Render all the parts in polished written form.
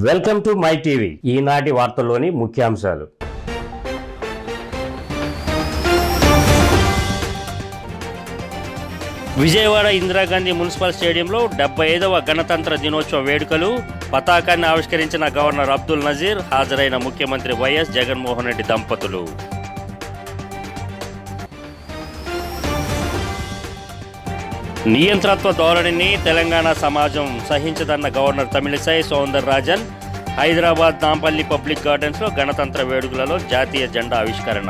Welcome to my TV. ఈనాటి వార్తల్లోని ముఖ్యాంశాలు. విజయవాడ ఇందిరాగాంధీ మున్సిపల్ స్టేడియంలో 75వ గణతంత్ర దినోత్సవ వేడుకలు. పతాకాన్ని ఆవిష్కరించిన గవర్నర్ అబ్దుల్ నజీర్, హాజరైన ముఖ్యమంత్రి వైఎస్ జగన్మోహన్ రెడ్డి దంపతులు. నియంత్రత్వ ధోరణిని తెలంగాణ సమాజం సహించదన్న గవర్నర్ తమిళిసై సౌందరరాజన్. హైదరాబాద్ నాంపల్లి పబ్లిక్ గార్డెన్స్లో గణతంత్ర వేడుకలలో జాతీయ జెండా ఆవిష్కరణ.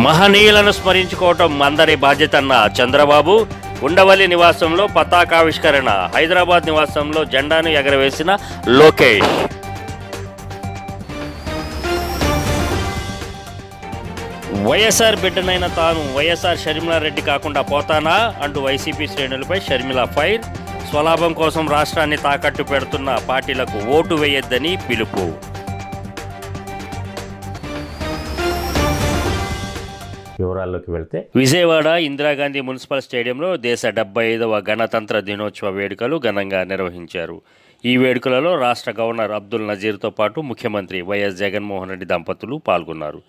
మహనీయులను స్మరించుకోవటం అందరి బాధ్యతన్న చంద్రబాబు. ఉండవల్లి నివాసంలో పతాకావిష్కరణ. హైదరాబాద్ నివాసంలో జెండాను ఎగరవేసిన లోకేష్. వైఎస్ఆర్ బిడ్డనైన తాను వైఎస్ఆర్ షర్మిలారెడ్డి కాకుండా పోతానా అంటూ వైసీపీ శ్రేణులపై షర్మిల ఫైర్. స్వలాభం కోసం రాష్ట్రాన్ని తాకట్టు పెడుతున్న పార్టీలకు ఓటు వేయొద్దని పిలుపు. వివరాల్లోకి వెళ్తే, విజయవాడ ఇందిరాగాంధీ మున్సిపల్ స్టేడియంలో దేశ 75వ గణతంత్ర దినోత్సవ వేడుకలు ఘనంగా నిర్వహించారు. ఈ వేడుకలలో రాష్ట్ర గవర్నర్ అబ్దుల్ నజీర్తో పాటు ముఖ్యమంత్రి వైఎస్ జగన్మోహన్ రెడ్డి దంపతులు పాల్గొన్నారు.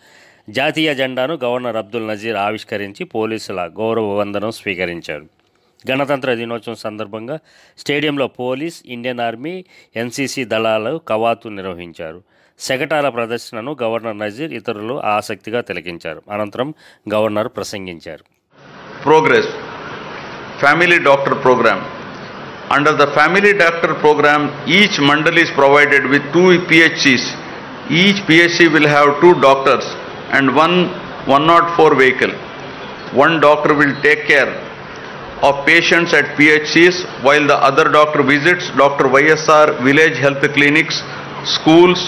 జాతీయ జెండాను గవర్నర్ అబ్దుల్ నజీర్ ఆవిష్కరించి పోలీసుల గౌరవ వందనం స్వీకరించారు. గణతంత్ర దినోత్సవం సందర్భంగా స్టేడియంలో పోలీస్, ఇండియన్ ఆర్మీ, ఎన్సీసీ దళాలు కవాతు నిర్వహించారు. శకటాల ప్రదర్శనను గవర్నర్ నజీర్ ఇతరులు ఆసక్తిగా తిలకించారు. అనంతరం గవర్నర్ ప్రసంగించారు. Progress Family Doctor Program. Under the Family Doctor Program, each mandal is provided with 2 PHCs. Each PHC will have 2 doctors and one 104 vehicle. One doctor will take care of patients at PHCs while the other doctor visits Dr. YSR village health clinics, schools,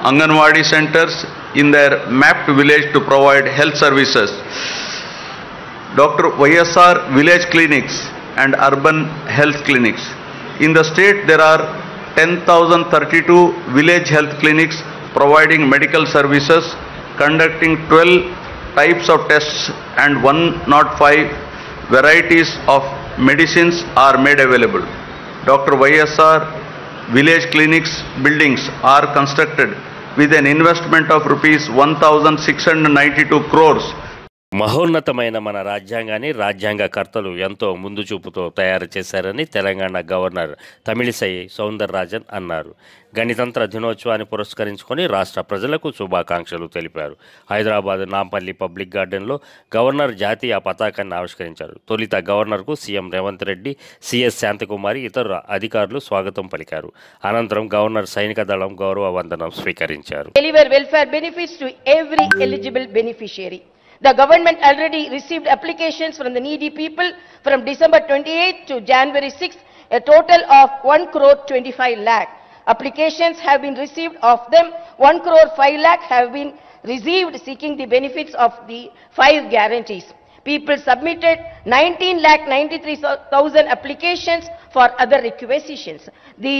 Anganwadi centers in their mapped village to provide health services. Dr. YSR village clinics and urban health clinics. In the state there are 10,032 village health clinics providing medical services, conducting 12 types of tests and 105 varieties of medicines are made available. Dr. YSR village clinics buildings are constructed with an investment of rupees 1,692 crores. మహోన్నతమైన మన రాజ్యాంగాన్ని రాజ్యాంగకర్తలు ఎంతో ముందు చూపుతో తయారు చేశారని Telangana governor Tamilisai Soundararajan అన్నారు. గణతంత్ర దినోత్సవాన్ని పురస్కరించుకొని రాష్ట్ర ప్రజలకు శుభాకాంక్షలు తెలిపారు. హైదరాబాద్ నాంపల్లి పబ్లిక్ గార్డెన్లో గవర్నర్ జాతీయ పతాకాన్ని ఆవిష్కరించారు. తొలుత గవర్నర్కు సీఎం రేవంత్ రెడ్డి, సిఎస్ శాంతకుమారి, ఇతర అధికారులు స్వాగతం పలికారు. అనంతరం గవర్నర్ సైనిక దళం గౌరవ వందనం స్వీకరించారు. The government already received applications from the needy people from December 28 to January 6, a total of 1 crore 25 lakh. Applications have been received. Of them, 1 crore 5 lakh have been received seeking the benefits of the 5 guarantees. People submitted 19,93,000 applications for other requisitions. The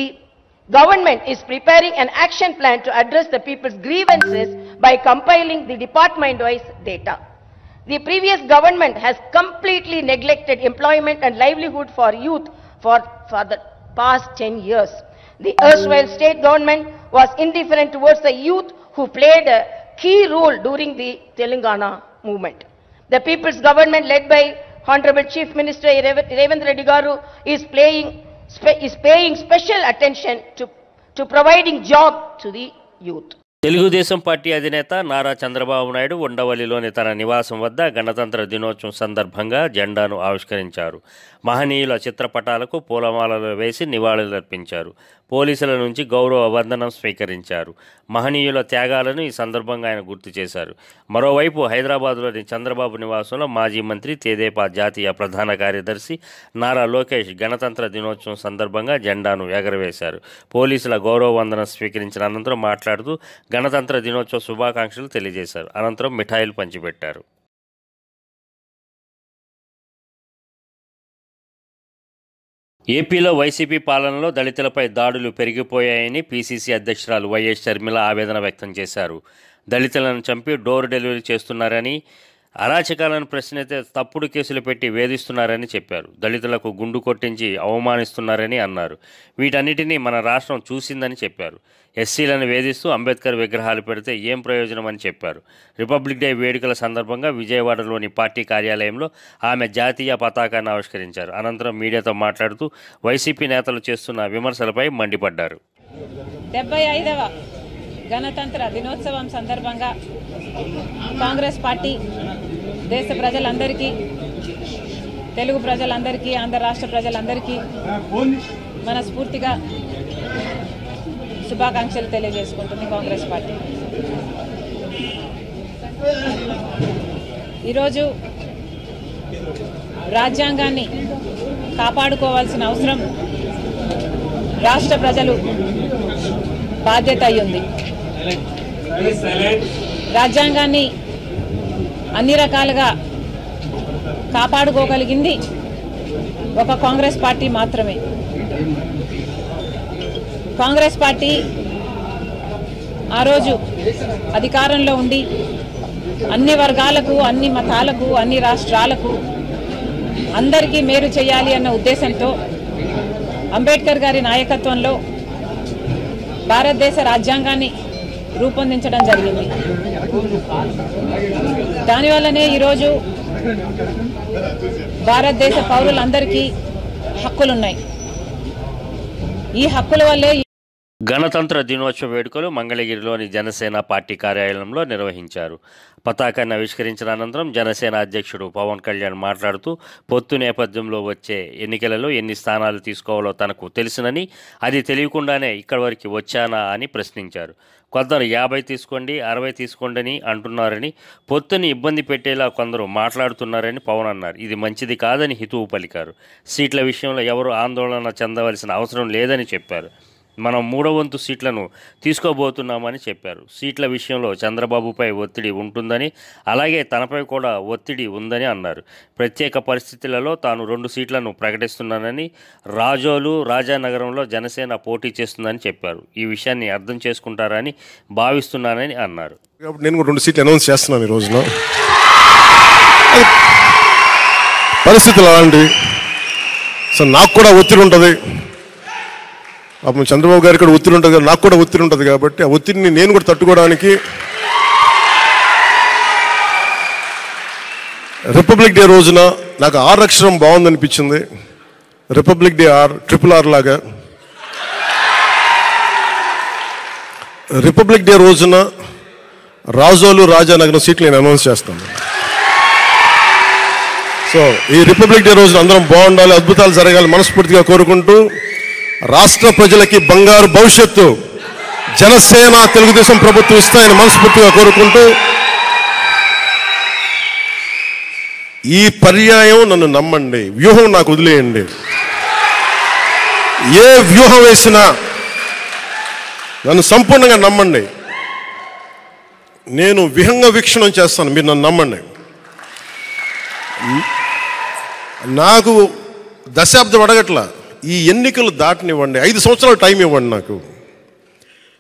government is preparing an action plan to address the people's grievances by compiling the department-wise data. The previous government has completely neglected employment and livelihood for youth for the past 10 years. The erstwhile state government was indifferent towards the youth who played a key role during the Telangana movement. The people's government led by Honorable Chief Minister Revanth Reddy Garu is paying special attention to providing job to the youth. Telugu Desam party అధినేత నారా చంద్రబాబు నాయుడు ఉండవల్లిలోని తన నివాసం వద్ద గణతంత్ర దినోత్సవం సందర్భంగా జెండాను ఆవిష్కరించారు. మహనీయుల చిత్రపటాలకు పూలమాలలు వేసి నివాళులర్పించారు. పోలీసుల నుంచి గౌరవ వందనం స్వీకరించారు. మహనీయుల త్యాగాలను ఈ సందర్భంగా ఆయన గుర్తు చేశారు. మరోవైపు హైదరాబాద్లోని చంద్రబాబు నివాసంలో మాజీ మంత్రి, తెదేపా జాతీయ ప్రధాన కార్యదర్శి నారా లోకేష్ గణతంత్ర దినోత్సవం సందర్భంగా జెండాను ఎగరవేశారు. పోలీసుల గౌరవ వందనం స్వీకరించిన అనంతరం మాట్లాడుతూ గణతంత్ర దినోత్సవ శుభాకాంక్షలు తెలియజేశారు. అనంతరం మిఠాయిలు పంచిపెట్టారు. ఏపీలో వైసీపీ పాలనలో దళితులపై దాడులు పెరిగిపోయాయని పీసీసీ అధ్యక్షురాలు వైఎస్ షర్మిల ఆవేదన వ్యక్తం చేశారు. దళితులను చంపి డోర్ డెలివరీ చేస్తున్నారని, అరాచకాలను ప్రశ్నిస్తే తప్పుడు కేసులు పెట్టి వేధిస్తున్నారని చెప్పారు. దళితులకు గుండు కొట్టించి అవమానిస్తున్నారని అన్నారు. వీటన్నిటినీ మన రాష్ట్రం చూసిందని చెప్పారు. ఎస్సీలను వేధిస్తూ అంబేద్కర్ విగ్రహాలు పెడితే ఏం ప్రయోజనం అని చెప్పారు. రిపబ్లిక్ డే వేడుకల సందర్భంగా విజయవాడలోని పార్టీ కార్యాలయంలో ఆమె జాతీయ పతాకాన్ని ఆవిష్కరించారు. అనంతరం మీడియాతో మాట్లాడుతూ వైసీపీ నేతలు చేస్తున్న విమర్శలపై మండిపడ్డారు. 75వ గణతంత్ర దినోత్సవం సందర్భంగా కాంగ్రెస్ పార్టీ దేశ ప్రజలందరికీ, తెలుగు ప్రజలందరికీ, ఆంధ్ర రాష్ట్ర ప్రజలందరికీ మనస్ఫూర్తిగా శుభాకాంక్షలు తెలియజేసుకుంటుంది కాంగ్రెస్ పార్టీ. ఈరోజు రాజ్యాంగాన్ని కాపాడుకోవాల్సిన అవసరం రాష్ట్ర ప్రజలు బాధ్యత అయ్యింది. రాజ్యాంగాన్ని అన్ని రకాలుగా కాపాడుకోగలిగింది ఒక కాంగ్రెస్ పార్టీ మాత్రమే. కాంగ్రెస్ పార్టీ ఆ రోజు అధికారంలో ఉండి అన్ని వర్గాలకు, అన్ని మతాలకు, అన్ని రాష్ట్రాలకు అందరికీ మేలు చేయాలి అన్న ఉద్దేశంతో అంబేద్కర్ గారి నాయకత్వంలో భారతదేశ రాజ్యాంగాన్ని రూపొందించడం జరిగింది. దానివల్లనే ఈరోజు భారతదేశ పౌరులందరికీ హక్కులున్నాయి. ఈ హక్కుల వల్లే గణతంత్ర దినోత్సవ వేడుకలు మంగళగిరిలోని జనసేన పార్టీ కార్యాలయంలో నిర్వహించారు. పతాకాన్ని ఆవిష్కరించిన అనంతరం జనసేన అధ్యక్షుడు పవన్ కళ్యాణ్ మాట్లాడుతూ పొత్తు నేపథ్యంలో వచ్చే ఎన్నికలలో ఎన్ని స్థానాలు తీసుకోవాలో తనకు తెలుసునని, అది తెలియకుండానే ఇక్కడి వరకు వచ్చానా అని ప్రశ్నించారు. కొందరు 50 తీసుకోండి, 60 తీసుకోండి అంటున్నారని, పొత్తుని ఇబ్బంది పెట్టేలా కొందరు మాట్లాడుతున్నారని పవన్ అన్నారు. ఇది మంచిది కాదని హితవు పలికారు. సీట్ల విషయంలో ఎవరు ఆందోళన చెందవలసిన అవసరం లేదని చెప్పారు. మనం 3వ వంతు సీట్లను తీసుకోబోతున్నామని చెప్పారు. సీట్ల విషయంలో చంద్రబాబుపై ఒత్తిడి ఉంటుందని, అలాగే తనపై కూడా ఒత్తిడి ఉందని అన్నారు. ప్రత్యేక పరిస్థితులలో తాను 2 సీట్లను ప్రకటిస్తున్నానని, రాజోలు, రాజానగరంలో జనసేన పోటీ చేస్తుందని చెప్పారు. ఈ విషయాన్ని అర్థం చేసుకుంటారని భావిస్తున్నానని అన్నారు. నేను కూడా 2 సీట్లు అనౌన్స్ చేస్తున్నాను ఈ రోజున. పరిస్థితులు అలాంటి, సో నాకు కూడా ఒత్తిడి ఉంటుంది. అప్పుడు చంద్రబాబు గారికి కూడా ఒత్తిడి ఉంటుంది, నాకు కూడా ఒత్తిడి ఉంటుంది. కాబట్టి ఆ ఒత్తిడిని నేను కూడా తట్టుకోవడానికి రిపబ్లిక్ డే రోజున నాకు 6 అక్షరం బాగుందనిపించింది. రిపబ్లిక్ డే RRR లాగా రిపబ్లిక్ డే రోజున రాజోలు, రాజానగరం సీట్లు నేను అనౌన్స్ చేస్తాను. సో ఈ రిపబ్లిక్ డే రోజున అందరం బాగుండాలి, అద్భుతాలు జరగాలి మనస్ఫూర్తిగా కోరుకుంటూ, రాష్ట్ర ప్రజలకి బంగారు భవిష్యత్తు జనసేన తెలుగుదేశం ప్రభుత్వం ఇస్తాయని మనస్ఫూర్తిగా కోరుకుంటూ, ఈ పర్యాయం నన్ను నమ్మండి, వ్యూహం నాకు వదిలేయండి. ఏ వ్యూహం వేసినా నన్ను సంపూర్ణంగా నమ్మండి. నేను విహంగ వీక్షణం చేస్తాను, మీరు నన్ను నమ్మండి. నాకు దశాబ్దం అడగట్లా, ఈ ఎన్నికలు దాటనివ్వండి, 5 సంవత్సరాలు టైం ఇవ్వండి. నాకు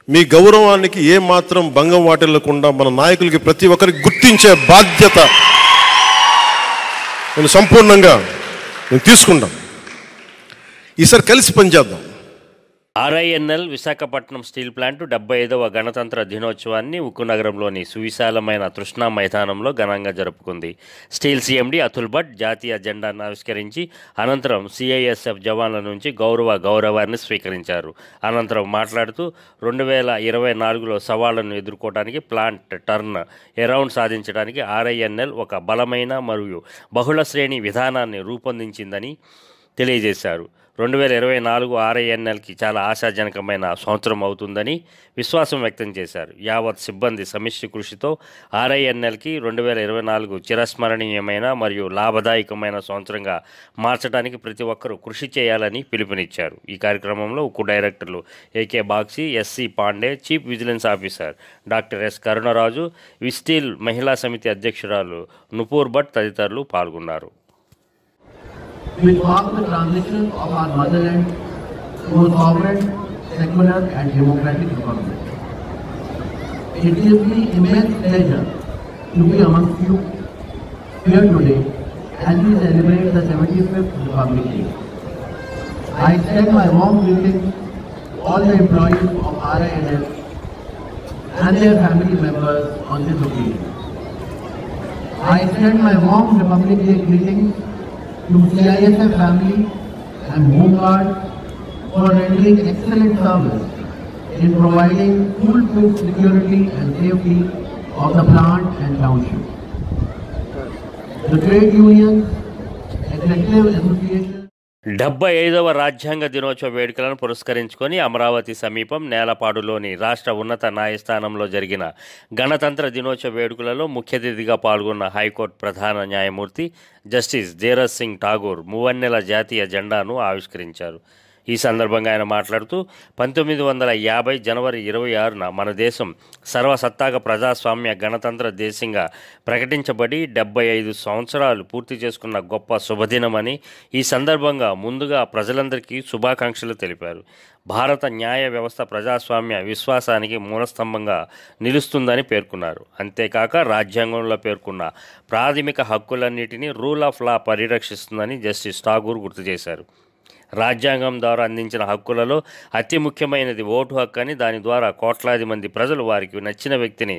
మీ గౌరవానికి ఏమాత్రం భంగం వాటిల్లకుండా మన నాయకులకి ప్రతి ఒక్కరికి గుర్తించే బాధ్యత నేను సంపూర్ణంగా తీసుకుంటాను. ఈసారి కలిసి పనిచేద్దాం. RINL విశాఖపట్నం స్టీల్ ప్లాంటు 75వ గణతంత్ర దినోత్సవాన్ని ఉక్కు నగరంలోని సువిశాలమైన తృష్ణా మైదానంలో ఘనంగా జరుపుకుంది. స్టీల్ CMD అతుల్ భట్ జాతీయ జెండాను ఆవిష్కరించి అనంతరం CISF జవాన్ల నుంచి గౌరవాన్ని స్వీకరించారు. అనంతరం మాట్లాడుతూ 2024లో సవాళ్లను ఎదుర్కోవడానికి ప్లాంట్ టర్న్ అరౌండ్ సాధించడానికి RINL ఒక బలమైన మరియు బహుళ శ్రేణి విధానాన్ని రూపొందించిందని తెలియజేశారు. 2024 RINLకి చాలా ఆశాజనకమైన సంవత్సరం అవుతుందని విశ్వాసం వ్యక్తం చేశారు. యావత్ సిబ్బంది సమిష్టి కృషితో RINLకి 2024 చిరస్మరణీయమైన మరియు లాభదాయకమైన సంవత్సరంగా మార్చడానికి ప్రతి ఒక్కరూ కృషి చేయాలని పిలుపునిచ్చారు. ఈ కార్యక్రమంలో ఉక్కు డైరెక్టర్లు AK Bagchi, SC Pandey, chief vigilance officer doctor S Karunaraju, విస్టీల్ మహిళా సమితి అధ్యక్షురాలు నుపూర్ భట్ తదితరులు పాల్గొన్నారు. Will mark the transition of our motherland to a sovereign, secular and democratic republic. It gives me immense pleasure to be amongst you here today as we celebrate the 75th Republic Day. I extend my warm greetings to all the employees of RINL and their family members on this occasion. I extend my warm Republic Day greetings to CISF family and Home Guard for rendering excellent service in providing foolproof security and safety of the plant and township. The trade unions, executive associations, 75వ రాజ్యాంగ దినోత్సవ వేడుకలను పురస్కరించుకొని అమరావతి సమీపం నేలపాడులోని రాష్ట్ర ఉన్నత న్యాయస్థానంలో జరిగిన గణతంత్ర దినోత్సవ వేడుకలలో ముఖ్య అతిథిగా పాల్గొన్న హైకోర్టు ప్రధాన న్యాయమూర్తి జస్టిస్ ధీరజ్ సింగ్ ఠాగూర్ మూవన్నెల జాతీయ జెండాను ఆవిష్కరించారు. ఈ సందర్భంగా ఆయన మాట్లాడుతూ 1950 జనవరి 26న మన దేశం సర్వసత్తాక ప్రజాస్వామ్య గణతంత్ర దేశంగా ప్రకటించబడి 75 సంవత్సరాలు పూర్తి చేసుకున్న గొప్ప శుభదినమని, ఈ సందర్భంగా ముందుగా ప్రజలందరికీ శుభాకాంక్షలు తెలిపారు. భారత న్యాయ వ్యవస్థ ప్రజాస్వామ్య విశ్వాసానికి మూలస్తంభంగా నిలుస్తుందని పేర్కొన్నారు. అంతేకాక రాజ్యాంగంలో పేర్కొన్న ప్రాథమిక హక్కులన్నిటినీ రూల్ ఆఫ్ లా పరిరక్షిస్తుందని జస్టిస్ ఠాగూర్ గుర్తు చేశారు. రాజ్యాంగం ద్వారా అందించిన హక్కులలో అతి ముఖ్యమైనది ఓటు హక్కు అని, దాని ద్వారా కోట్లాది మంది ప్రజలు వారికి నచ్చిన వ్యక్తిని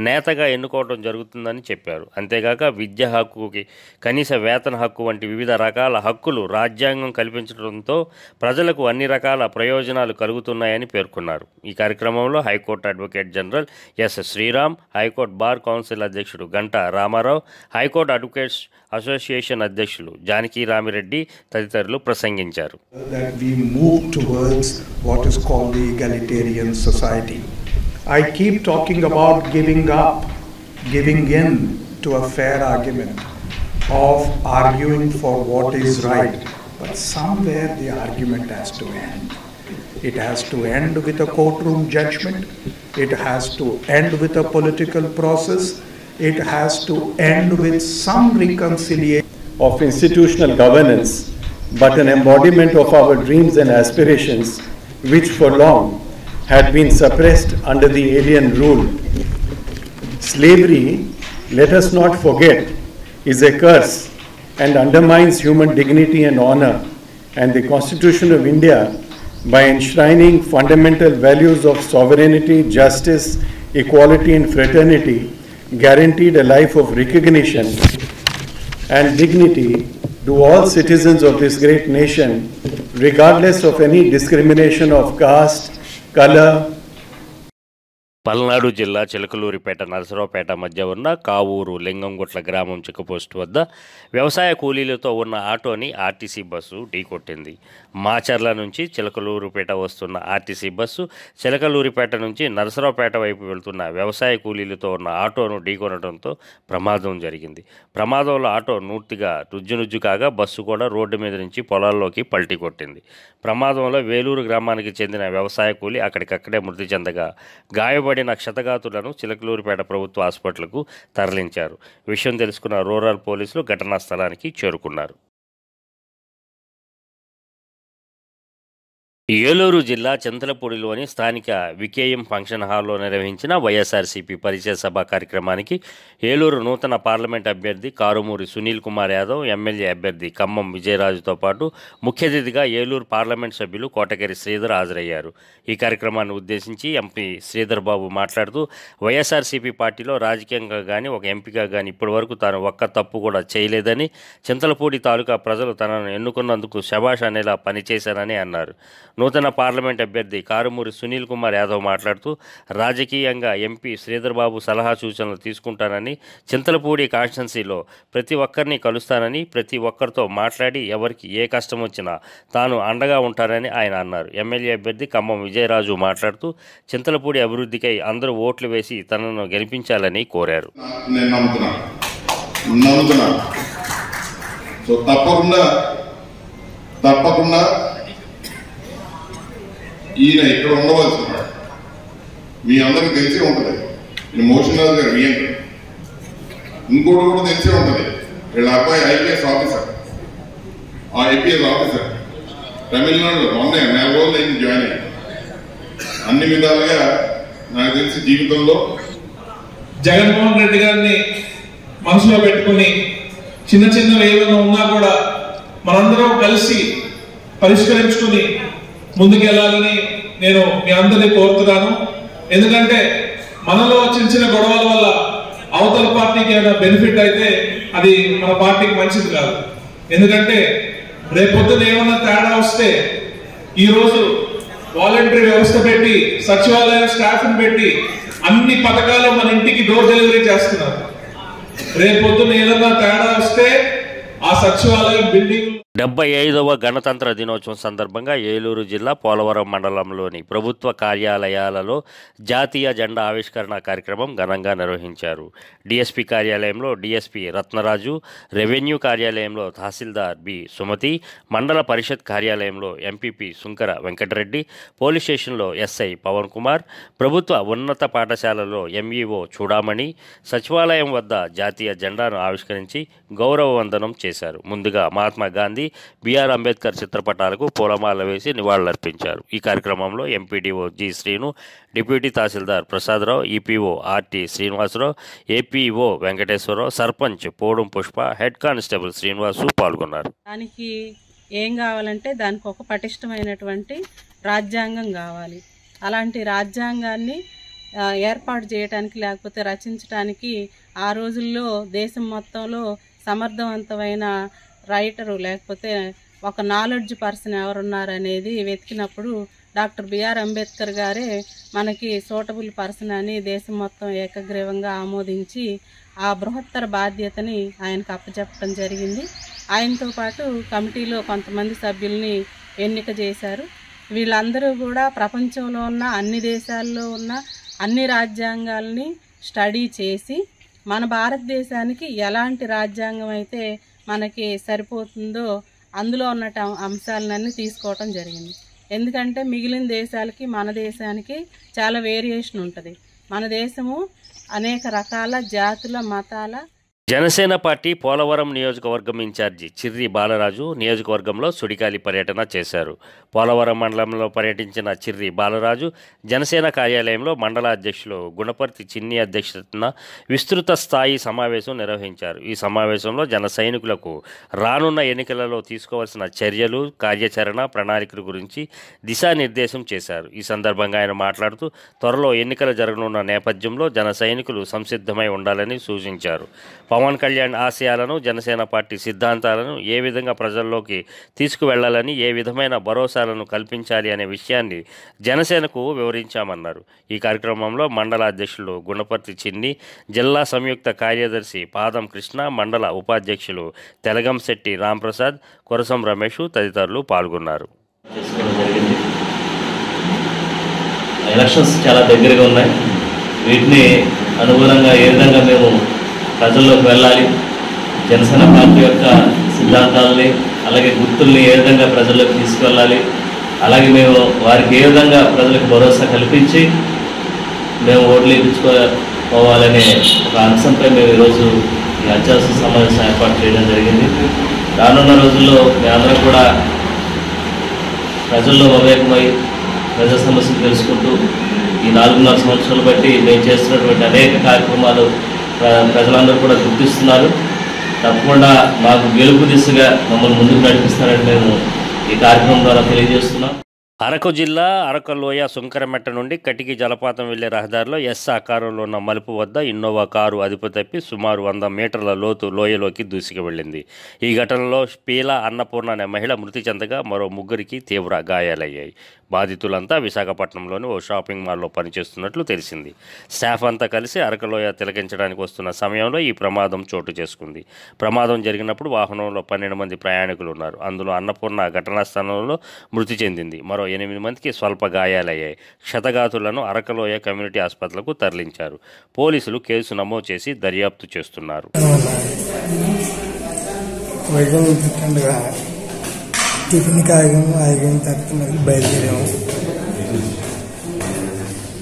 నేతగా ఎన్నుకోవడం జరుగుతుందని చెప్పారు. అంతేకాక విద్యా హక్కుకి, కనీస వేతన హక్కు వంటి వివిధ రకాల హక్కులు రాజ్యాంగం కల్పించడంతో ప్రజలకు అన్ని రకాల ప్రయోజనాలు కలుగుతున్నాయని పేర్కొన్నారు. ఈ కార్యక్రమంలో high court advocate general S Sriram, high court bar council అధ్యక్షుడు Ganta Rama Rao, high court advocates association అధ్యక్షులు జానకి రామిరెడ్డి తదితరులు ప్రసంగించారు. That we move towards what is called the egalitarian society. I keep talking about giving up, giving in to a fair argument of arguing for what is right, but somewhere the argument has to end. It has to end with a courtroom judgment. It has to end with a political process. It has to end with some reconciliation of institutional governance, but an embodiment of our dreams and aspirations, which for long had been suppressed under the alien rule. Slavery, let us not forget, is a curse and undermines human dignity and honor, and the Constitution of India, by enshrining fundamental values of sovereignty, justice, equality and fraternity, guaranteed a life of recognition and dignity to all citizens of this great nation, regardless of any discrimination of caste, color. Palnadu జిల్లా చిలకలూరిపేట నరసరావుపేట మధ్య ఉన్న కావూరు లింగంగుట్ల గ్రామం checkpost వద్ద వ్యవసాయ కూలీలతో ఉన్న ఆటోని RTC bus ఢీకొట్టింది. మాచర్ల నుంచి చిలకలూరిపేట వస్తున్న ఆర్టీసీ బస్సు చిలకలూరిపేట నుంచి నరసరావుపేట వైపు వెళ్తున్న వ్యవసాయ కూలీలతో ఉన్న ఆటోను ఢీకొనడంతో ప్రమాదం జరిగింది. ప్రమాదంలో ఆటో పూర్తిగా నుజ్జు కాగా బస్సు కూడా రోడ్డు మీద నుంచి పొలాల్లోకి పల్టీ కొట్టింది. ప్రమాదంలో వేలూరు గ్రామానికి చెందిన వ్యవసాయ కూలీ అక్కడికక్కడే మృతి చెందగా గాయపడిన క్షతగాతులను చిలకలూరిపేట ప్రభుత్వ హాస్పిటల్కు తరలించారు. విషయం తెలుసుకున్న రూరల్ పోలీసులు ఘటనా స్థలానికి చేరుకున్నారు. ఏలూరు జిల్లా చింతలపూడిలోని స్థానిక వికేఎం ఫంక్షన్ హాల్లో నిర్వహించిన వైఎస్ఆర్సీపీ పరిచయ సభ కార్యక్రమానికి ఏలూరు నూతన పార్లమెంట్ అభ్యర్థి కారుమూరి సునీల్ కుమార్ యాదవ్, ఎమ్మెల్యే అభ్యర్థి ఖమ్మం విజయరాజుతో పాటు ముఖ్య అతిథిగా ఏలూరు పార్లమెంట్ సభ్యులు కోటగిరి శ్రీధర్ హాజరయ్యారు. ఈ కార్యక్రమాన్ని ఉద్దేశించి ఎంపీ శ్రీధర్ బాబు మాట్లాడుతూ వైఎస్ఆర్సీపీ పార్టీలో రాజకీయంగా కానీ ఒక ఎంపీగా కానీ ఇప్పటివరకు తాను ఒక్క తప్పు కూడా చేయలేదని, చింతలపూడి తాలూకా ప్రజలు తనను ఎన్నుకున్నందుకు శభాష్ అనేలా పనిచేశారని అన్నారు. నూతన పార్లమెంట్ అభ్యర్థి కారుమూరి సునీల్ కుమార్ యాదవ్ మాట్లాడుతూ రాజకీయంగా ఎంపీ శ్రీధర్ బాబు సలహా సూచనలు తీసుకుంటానని, చింతలపూడి కాన్స్టిట్యున్సీలో ప్రతి ఒక్కరిని కలుస్తానని, ప్రతి ఒక్కరితో మాట్లాడి ఎవరికి ఏ కష్టం వచ్చినా తాను అండగా ఉంటానని ఆయన అన్నారు. ఎమ్మెల్యే అభ్యర్థి ఖమ్మం విజయరాజు మాట్లాడుతూ చింతలపూడి అభివృద్ధికై అందరూ ఓట్లు వేసి తనను గెలిపించాలని కోరారు. తప్పకుండా ఈయన ఇక్కడ ఉండవలసినాడు. మీ అందరికి తెలిసే ఉంటుంది, ఈయన మోషన్ రాజు గారు మీ అంటే ఇంకోటి కూడా తెలిసే ఉంటుంది. వీళ్ళ అబ్బాయి ఐపీఎస్ ఆఫీసర్, ఆ ఐపీఎస్ ఆఫీసర్ తమిళనాడులో మొన్న 4 రోజులు అయింది జాయిన్ అయ్యి. అన్ని విధాలుగా నాకు తెలిసి జీవితంలో జగన్మోహన్ రెడ్డి గారిని మనసులో పెట్టుకుని చిన్న చిన్నవి ఏమైనా ఉన్నా కూడా మనందరం కలిసి పరిష్కరించుకుని ముందుకెళ్లాలని నేను మీ అందరినీ కోరుతున్నాను. ఎందుకంటే మనలో చిన్న చిన్న గొడవల వల్ల అవతల పార్టీకి ఏమైనా బెనిఫిట్ అయితే అది మన పార్టీకి మంచిది కాదు. ఎందుకంటే రేపొద్దున ఏమన్నా తేడా వస్తే ఈ రోజు వాలంటరీ వ్యవస్థ పెట్టి సచివాలయం స్టాఫ్ పెట్టి అన్ని పథకాలు మన ఇంటికి డోర్ డెలివరీ చేస్తున్నారు. రేపొద్దున ఏదన్నా తేడా వస్తే ఆ సచివాలయం బిల్డింగ్ 75వ గణతంత్ర దినోత్సవం సందర్భంగా ఏలూరు జిల్లా పోలవరం మండలంలోని ప్రభుత్వ కార్యాలయాలలో జాతీయ జెండా ఆవిష్కరణ కార్యక్రమం ఘనంగా నిర్వహించారు. డిఎస్పీ కార్యాలయంలో డిఎస్పీ రత్నరాజు, రెవెన్యూ కార్యాలయంలో తహసీల్దార్ బి సుమతి, మండల పరిషత్ కార్యాలయంలో ఎంపీపీ సుంకర వెంకటరెడ్డి, పోలీస్ స్టేషన్లో ఎస్ఐ పవన్ కుమార్, ప్రభుత్వ ఉన్నత పాఠశాలలో ఎంఈఓ చూడామణి సచివాలయం వద్ద జాతీయ జెండాను ఆవిష్కరించి గౌరవ వందనం చేశారు. ముందుగా మహాత్మా గాంధీ, బిఆర్ అంబేద్కర్ చిత్రపటాలకు పూలమాల వేసి నివాళులర్పించారు. ఈ కార్యక్రమంలో MPDO G Srinu, deputy tahsildar Prasada Rao, EPO RT Srinivasa Rao, APO Venkateswara Rao, sarpanch Podam Pushpa, head constable Srinivasu పాల్గొన్నారు. దానికి ఏం కావాలంటే దానికి ఒక పటిష్టమైనటువంటి రాజ్యాంగం కావాలి. అలాంటి రాజ్యాంగాన్ని ఏర్పాటు చేయడానికి లేకపోతే రచించడానికి ఆ రోజుల్లో దేశం మొత్తంలో సమర్థవంతమైన రైటరు లేకపోతే ఒక నాలెడ్జ్ పర్సన్ ఎవరున్నారనేది వెతికినప్పుడు డాక్టర్ బిఆర్ అంబేద్కర్ గారే మనకి సూటబుల్ పర్సన్ అని దేశం మొత్తం ఏకగ్రీవంగా ఆమోదించి ఆ బృహత్తర బాధ్యతని ఆయనకు అప్పచెప్పడం జరిగింది. ఆయనతో పాటు కమిటీలో కొంతమంది సభ్యుల్ని ఎన్నిక చేశారు. వీళ్ళందరూ కూడా ప్రపంచంలో ఉన్న అన్ని దేశాల్లో ఉన్న అన్ని రాజ్యాంగాల్ని స్టడీ చేసి మన భారతదేశానికి ఎలాంటి రాజ్యాంగం అయితే మనకి సరిపోతుందో అందులో ఉన్న అంశాలన్నీ తీసుకోవటం జరిగింది. ఎందుకంటే మిగిలిన దేశాలకి మన దేశానికి చాలా వేరియేషన్ ఉంటుంది. మన దేశము అనేక రకాల జాతుల మతాల. జనసేన పార్టీ పోలవరం నియోజకవర్గం ఇన్ఛార్జి చిర్రి బాలరాజు నియోజకవర్గంలో సుడిగాలి పర్యటన చేశారు. పోలవరం మండలంలో పర్యటించిన చిర్రి బాలరాజు జనసేన కార్యాలయంలో మండల అధ్యక్షులు గుణపర్తి చిన్ని అధ్యక్షతన విస్తృత స్థాయి సమావేశం నిర్వహించారు. ఈ సమావేశంలో జన సైనికులకు రానున్న ఎన్నికలలో తీసుకోవాల్సిన చర్యలు, కార్యాచరణ ప్రణాళికల గురించి దిశానిర్దేశం చేశారు. ఈ సందర్భంగా ఆయన మాట్లాడుతూ త్వరలో ఎన్నికలు జరగనున్న నేపథ్యంలో జన సైనికులు సంసిద్ధమై ఉండాలని సూచించారు. పవన్ కళ్యాణ్ ఆశయాలను, జనసేన పార్టీ సిద్ధాంతాలను ఏ విధంగా ప్రజల్లోకి తీసుకువెళ్లాలని, ఏ విధమైన భరోసాలను కల్పించాలి అనే విషయాన్ని జనసేనకు వివరించామన్నారు. ఈ కార్యక్రమంలో మండల అధ్యక్షులు గుణపర్తి చిన్ని, జిల్లా సంయుక్త కార్యదర్శి పాదం కృష్ణ, మండల ఉపాధ్యక్షులు తెలగంశెట్టి రాంప్రసాద్, కొరసం రమేష్ తదితరులు పాల్గొన్నారు. ఎలక్షన్స్ చాలా దగ్గరగా ఉన్నాయి. వీటిని అనుగుణంగా ఏ విధంగా మేము ప్రజల్లోకి వెళ్ళాలి, జనసేన పార్టీ యొక్క సిద్ధాంతాలని అలాగే గుర్తుల్ని ఏ విధంగా ప్రజల్లోకి తీసుకువెళ్ళాలి, అలాగే మేము వారికి ఏ విధంగా ప్రజలకు భరోసా కల్పించి మేము ఓట్లు వేయించుకోవాలనే ఒక అంశంపై మేము ఈరోజు ఈ అత్యవసర సమావేశం ఏర్పాటు చేయడం జరిగింది. రానున్న రోజుల్లో మేమందరం కూడా ప్రజల్లో మమేకమై ప్రజా సమస్యలు తెలుసుకుంటూ ఈ 4.5 సంవత్సరాలు బట్టి మేము చేస్తున్నటువంటి అనేక కార్యక్రమాలు ప్రజలందరూ కూడా గుర్తిస్తున్నారు. తప్పకుండా మాకు గెలుపు దిశగా మమ్మల్ని ముందుకు నడిపిస్తారని మేము ఈ కార్యక్రమం ద్వారా తెలియజేస్తున్నాం. అరకు జిల్లా అరకలోయ సుంకరమెట్ట నుండి కటికి జలపాతం వెళ్లే రహదారిలో ఎస్ ఆకారంలో ఉన్న మలుపు వద్ద ఇన్నోవా కారు అదుపు తప్పి సుమారు 100 మీటర్ల లోతు లోయలోకి దూసుకు వెళ్ళింది. ఈ ఘటనలో పీల అన్నపూర్ణ అనే మహిళ మృతి చెందగా మరో 3 తీవ్ర గాయాలయ్యాయి. బాధితులంతా విశాఖపట్నంలోని ఓ షాపింగ్ మాల్లో పనిచేస్తున్నట్లు తెలిసింది. స్టాఫ్ అంతా కలిసి అరకలోయ తిలకించడానికి వస్తున్న సమయంలో ఈ ప్రమాదం చోటు చేసుకుంది. ప్రమాదం జరిగినప్పుడు వాహనంలో 12 మంది ప్రయాణికులు ఉన్నారు. అందులో అన్నపూర్ణ ఘటనా స్థలంలో మృతి చెందింది. మరో 8 మందికి స్వల్ప గాయాలయ్యాయి. క్షతగాతులను అరకలోయ కమ్యూనిటీ ఆసుపత్రులకు తరలించారు. పోలీసులు కేసు నమోదు చేసి దర్యాప్తు చేస్తున్నారు. టిఫిన్కి ఆగిన తర్వాత మళ్ళీ బయలుదేరాము.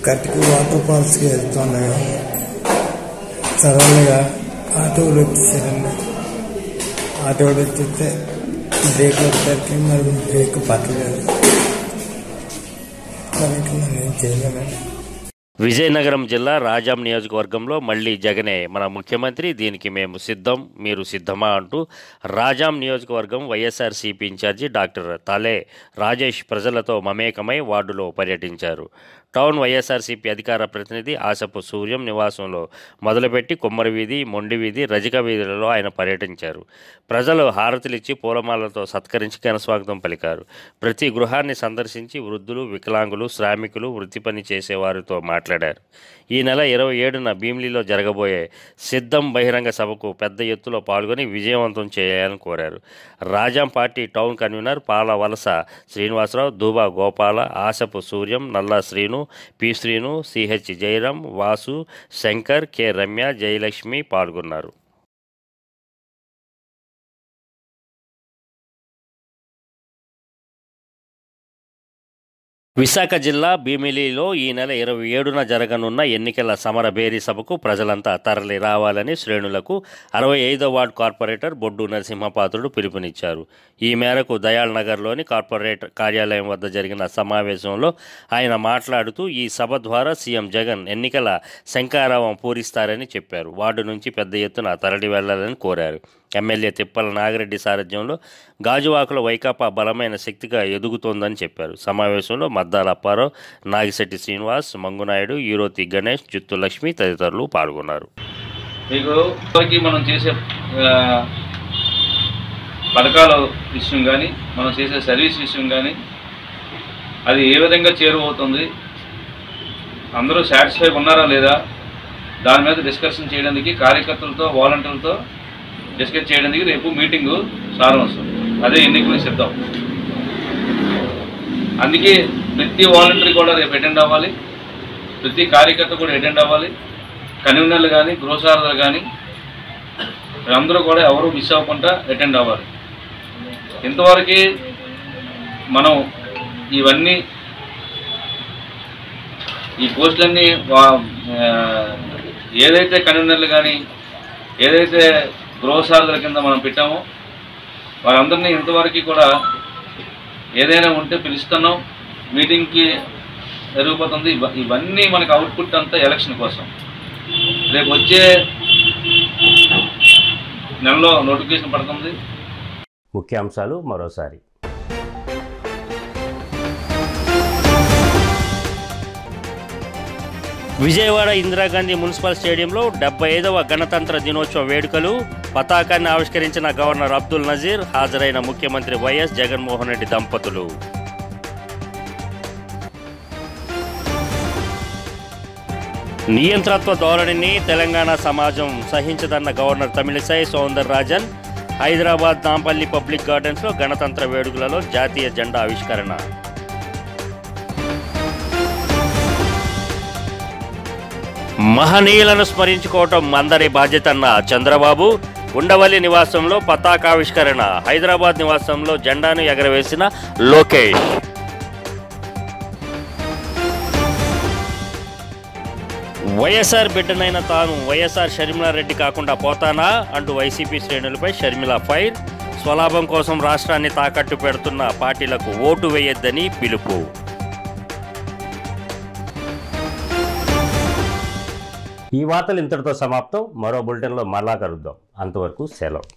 కరెక్ట్గా వాటర్ ఫాల్స్కి వెళ్తున్నాము. సడన్గా ఆటోలు వచ్చేసారండి. ఆటోలు వచ్చేస్తే బ్రేక్ వచ్చేసరికి మరి బ్రేక్ పట్టలేదు. దానికి మనం ఏం చేయలేమండి. విజయనగరం జిల్లా రాజాం నియోజకవర్గంలో మళ్లీ జగనే మన ముఖ్యమంత్రి, దీనికి మేము సిద్ధం, మీరు సిద్ధమా అంటూ రాజాం నియోజకవర్గం వైఎస్ఆర్సీపీ ఇన్ఛార్జి డాక్టర్ తాలే రాజేష్ ప్రజలతో మమేకమై వార్డులో పర్యటించారు. టౌన్ వైఎస్ఆర్సీపీ అధికార ప్రతినిధి ఆసపు సూర్యం నివాసంలో మొదలుపెట్టి కొమ్మరి వీధి, మొండి వీధి, రజిక వీధులలో ఆయన పర్యటించారు. ప్రజలు హారతులిచ్చి పూలమాలతో సత్కరించి ఘనస్వాగతం పలికారు. ప్రతి గృహాన్ని సందర్శించి వృద్ధులు, వికలాంగులు, శ్రామికులు, వృత్తి పని చేసేవారితో మాట్లాడారు. ఈ నెల 27న భీమిలిలో జరగబోయే సిద్ధం బహిరంగ సభకు పెద్ద ఎత్తులో పాల్గొని విజయవంతం చేయాలని కోరారు. రాజాం పార్టీ టౌన్ కన్వీనర్ పాల వలస శ్రీనివాసరావు, దూబా గోపాల, ఆసపు సూర్యం, నల్లా Srinu, P Srinu, CH Jayaram, Vasu, Shankar, K Ramya, Jayalakshmi పాల్గొన్నారు. విశాఖ జిల్లా భీమిలిలో ఈ నెల 27న జరగనున్న ఎన్నికల సమరభేరి సభకు ప్రజలంతా తరలి రావాలని శ్రేణులకు 65వ వార్డు కార్పొరేటర్ బొడ్డు నరసింహపాత్రుడు పిలుపునిచ్చారు. ఈ మేరకు దయాళ్ నగర్లోని కార్పొరేటర్ కార్యాలయం వద్ద జరిగిన సమావేశంలో ఆయన మాట్లాడుతూ ఈ సభ ద్వారా సీఎం జగన్ ఎన్నికల శంఖారావం పూరిస్తారని చెప్పారు. వార్డు నుంచి పెద్ద ఎత్తున తరలి వెళ్లాలని కోరారు. ఎమ్మెల్యే తిప్పల నాగిరెడ్డి సారథ్యంలో గాజువాకలో వైకాపా బలమైన శక్తిగా ఎదుగుతోందని చెప్పారు. సమావేశంలో మద్దాల అప్పారావు, నాగిశెట్టి శ్రీనివాస్, మంగునాయుడు, ఈరోతి గణేష్, జుత్తు లక్ష్మి తదితరులు పాల్గొన్నారు. మీకు మనం చేసే పథకాల విషయం కానీ, మనం చేసే సర్వీస్ విషయం కానీ అది ఏ విధంగా చేరువవుతుంది, అందరూ సాటిస్ఫై ఉన్నారా లేదా, దాని మీద డిస్కషన్ చేయడానికి కార్యకర్తలతో, వాలంటీర్లతో డిస్కస్ చేయడానికి రేపు మీటింగు సారాంశం. అదే ఎన్నికలు సిద్ధం. అందుకే ప్రతి వాలంటీర్ కూడా రేపు అటెండ్ అవ్వాలి, ప్రతి కార్యకర్త కూడా అటెండ్ అవ్వాలి, కన్వీనర్లు కానీ, గృహసారథులు కానీ అందరూ కూడా ఎవరు మిస్ అవ్వకుండా అటెండ్ అవ్వాలి. ఇంతవరకు మనం ఇవన్నీ ఈ పోస్టులన్నీ ఏదైతే కన్వీనర్లు కానీ, ఏదైతే గృహసారథుల కింద మనం పెట్టామో వారందరినీ ఇంతవరకు కూడా ఏదైనా ఉంటే పిలుస్తున్నాం, మీటింగ్కి జరిగిపోతుంది. ఇవన్నీ మనకు అవుట్పుట్ అంతా ఎలక్షన్ కోసం. రేపు వచ్చే నెలలో నోటిఫికేషన్ పడుతుంది. ముఖ్యాంశాలు మరోసారి. విజయవాడ ఇందిరాగాంధీ మున్సిపల్ స్టేడియంలో 75వ గణతంత్ర దినోత్సవ వేడుకలు. పతాకాన్ని ఆవిష్కరించిన గవర్నర్ అబ్దుల్ నజీర్, హాజరైన ముఖ్యమంత్రి వైఎస్ జగన్మోహన్ రెడ్డి దంపతులు. నియంత్రణత్వ ధోరణిని తెలంగాణ సమాజం సహించదన్న గవర్నర్ తమిళిసై సౌందరరాజన్. హైదరాబాద్ నాంపల్లి పబ్లిక్ గార్డెన్స్లో గణతంత్ర వేడుకలలో జాతీయ జెండా ఆవిష్కరణ. మహనీయులను స్మరించుకోవటం అందరి బాధ్యతన్న చంద్రబాబు. ఉండవల్లి నివాసంలో పతాకావిష్కరణ. హైదరాబాద్ నివాసంలో జెండాను ఎగరవేసిన లోకేష్. వైఎస్ఆర్ బిడ్డనైన తాను వైఎస్ఆర్ షర్మిలారెడ్డి కాకుండా పోతానా అంటూ వైసీపీ శ్రేణులపై షర్మిల ఫైర్. స్వలాభం కోసం రాష్ట్రాన్ని తాకట్టు పెడుతున్న పార్టీలకు ఓటు వేయొద్దని పిలుపు. ఈ వార్తలు ఇంతటితో సమాప్తం. మరో బులెటిన్లో మరలా కలుద్దాం. అంతవరకు సెలవు.